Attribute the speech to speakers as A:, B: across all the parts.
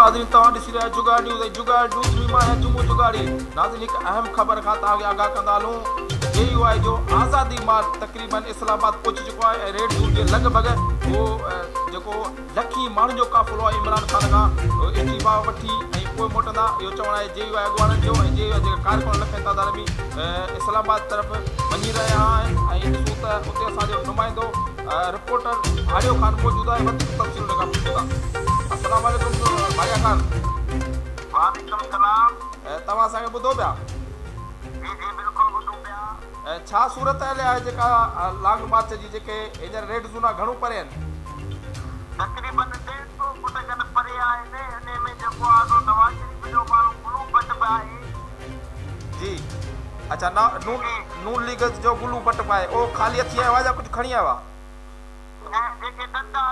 A: नाज़रीन तव्हां ॾिसी रहिया जुगाड़ न्यूज़ ऐं जुगाड़ न्यूज़ में मां आहियां जुमो जुगाड़ी। नाज़रीन हिकु अहम ख़बर खां तव्हांखे आगाह कंदा हलूं। JUI जो आज़ादी मार्च तक़रीबन इस्लामाबाद पहुची चुको आहे ऐं रेड ज़ोन जे लॻभॻि उहो जेको लखी माण्हुनि जो क़ाफ़िलो आहे इमरान ख़ान खां इस्तीफ़ा वठी ऐं पोइ मोटंदा इहो चवणु आहे JUI अॻुवाणनि जो ऐं JUI जेके कारकुन लखे तादाद में इस्लामाबाद तरफ़ वञी रहिया आहिनि ऐं ॾिसूं त उते असांजो नुमाइंदो रिपोर्टर आरियो ख़ान मौजूदु आहे वधीक तफ़सील हुन खां पुछूं था। अस्सलाम वालेकुम भाया ख़ान।
B: वालेकुम सलाम।
A: तव्हां असांखे ॿुधो पिया?
B: जी जी बिल्कुलु ॿुधूं पिया।
A: छा सूरत हाल आहे जेका लॉन्ग मार्च जी जेके हींअर रेड ज़ोन घणो परे आहिनि?
B: तक़रीबन 150 फुट खनि परे आहिनि। इन में जेको आहे नवाज़ शरीफ़ जो माण्हू गुलू भट्ट बि आहे।
A: जी अच्छा नून लीग जो गुलू भट्ट बि आहे। उहो ख़ाली हथी आयो आहे या कुझु खणी आयो आहे?
B: ऐं जेके झंडा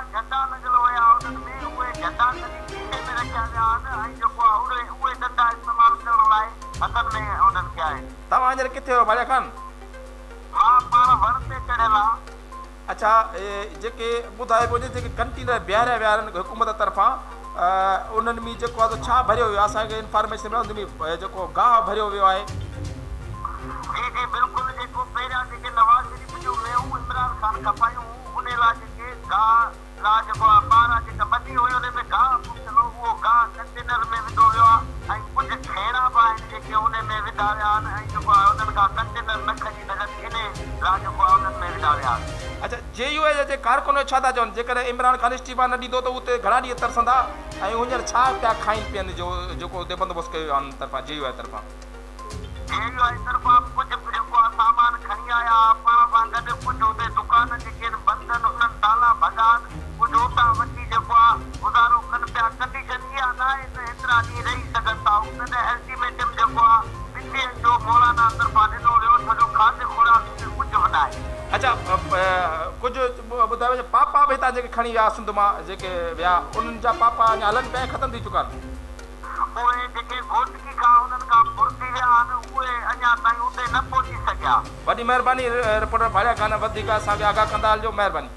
B: लॻल हुया उन्हनि में उहे झंडा शीशे में रखिया विया आहिनि ऐं जेको आहे उहे झंडा इस्तेमालु करण लाइ हथनि में उन्हनि खे आहे।
A: तव्हां हींअर किथे आहियो भाया ख़ान?
B: मां पाण वण ते चढ़ियल आहे।
A: अच्छा जेके ॿुधाए पियो जेके कंटेनर बीहारिया विया आहिनि हुकूमत तरफ़ां उन्हनि में जेको आहे छा भरियो वियो आहे? असांखे इंफॉर्मेशन मिलियो उन में जेको गाहु भरियो वियो आहे।
B: जी जी बिल्कुलु जेको पहिरियां जेके नवाज़ शरीफ़ जूं वेहूं इमरान ख़ान खपायूं उन लाइ जेके गाहु लाइ जेको आहे ॿारहं जेका बची हुई उन में गाहु पुछियो उहो गाहु कंटेनर में विधो वियो आहे ऐं कुझु खेड़ा बि आहिनि जेके उन में विधा विया आहिनि ऐं जेको आहे उन्हनि खां कंटेनर न खणी सघनि इन लाइ जेको आहे उन्हनि में विधा विया आहिनि।
A: अच्छा JUI जे कारकुन छा था चवनि जेकॾहिं इमरान ख़ान इस्तीफ़ा न ॾींदो त उते घणा ॾींहं तरसंदा ऐं हींअर छा पिया खाइनि पीअनि जो जेको उते बंदोबस्तु कयो आहे उन्हनि तरफ़ां JUI तरफ़ां?
B: JUI तरफ़ां कुझु जेको आहे सामान खणी आया पाण सां गॾु कुझु हुते दुकान जेके बंदि आहिनि उन्हनि ताला भॻा कुझु हुतां वठी जेको आहे गुज़ारो कनि पिया। कंडीशन इहा न आहे त एतिरा ॾींहं रही सघनि था। तॾहिं अल्टीमेटम जेको आहे ॿिनि ॾींहंनि जो मौलाना तरफ़ां ॾिनो वियो सॼो खाधे खुराक कुझु बि न आहे।
A: अच्छा कुझु ॿुधायो पापा बि हितां जेके खणी विया सिंध मां जेके विया उन्हनि जा पापा अञा हलनि पिया ख़तमु थी चुका आहिनि?
B: उहे जेके घोटकी खां उन्हनि खां फुरती विया आहिनि उहे अञा ताईं उते न पहुची सघिया।
A: वॾी महिरबानी रिपोर्टर भाया ख़ान वधीक असांखे आगाह कंदा हलिजो। महिरबानी।